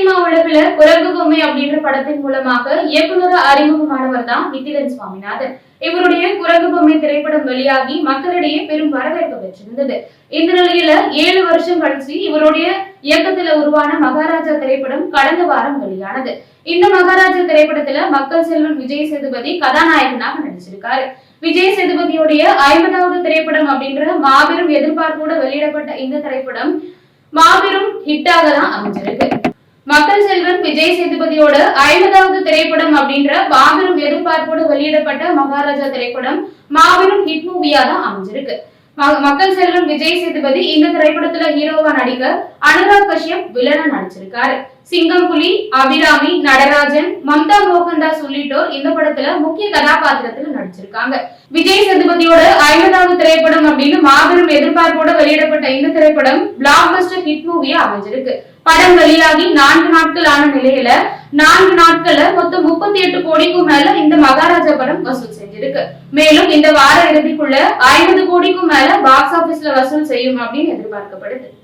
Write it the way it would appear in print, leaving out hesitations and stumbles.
Cinema உலகில குரங்கு பொம்மை அப்படின்ற படத்தின் மூலமாக இயக்குனர் அறிமுகமானவர் தான் நித்திலன் சுவாமிநாதன். இவருடைய குரங்கு பொம்மை திரைப்படம் வெளியாகி மக்களிடையே பெரும் வரவேற்பு பெற்றிருந்தது. இந்த நிலையில 7 வருஷம் கழிச்சு இவருடைய இயக்கத்துல உருவான மகாராஜா திரைப்படம் கடந்த வாரம் வெளியானது. இந்த மகாராஜா திரைப்படத்துல மக்கள் செல்வன் விஜய் சேதுபதி கதாநாயகனாக நடிச்சிருக்காரு. விஜய் சேதுபதியுடைய 50வது திரைப்படம் அப்படின்ற மாபெரும் எதிர்பார்ப்போட வெளியிடப்பட்ட இந்த திரைப்படம் மாபெரும் ஹிட்டாக தான் அமைஞ்சிருக்கு. மக்கள் செல்வன் விஜய் சேதுபதியோட 50வது திரைப்படம் அப்படின்ற மாபெரும் எதிர்பார்ப்போடு வெளியிடப்பட்ட மகாராஜா திரைப்படம் மாபெரும் ஹிட் மூவியா தான் அமைஞ்சிருக்கு. மக்கள் செல்வன் விஜய் சேதுபதி இந்த திரைப்படத்துல ஹீரோவா நடிக்க அனுராக் கஷ்யப் வில்லனா நடிச்சிருக்காரு. சிங்கம் புலி, அபிராமி, நடராஜன், மம்தா மோகன்தாஸ் உள்ளிட்டோர் இந்த படத்துல முக்கிய கதாபாத்திரத்துல நடிச்சிருக்காங்க. விஜய் சேதுபதியோட 50வது திரைப்படம் அப்படின்னு மாபெரும் எதிர்பார்ப்போட வெளியிடப்பட்ட இந்த திரைப்படம் பிளாக் பஸ்டர் ஹிட் மூவியா அமைஞ்சிருக்கு. படம் வெளியாகி 4 நாட்கள் ஆன நிலையில 4 நாட்கள்ல மொத்தம் 38 கோடிக்கும் மேல இந்த மகாராஜா படம் வசூல் செஞ்சிருக்கு. மேலும் இந்த வார இறுதிக்குள்ள 50 கோடிக்கும் மேல பாக்ஸ் ஆபீஸ்ல வசூல் செய்யும் அப்படின்னு எதிர்பார்க்கப்படுது.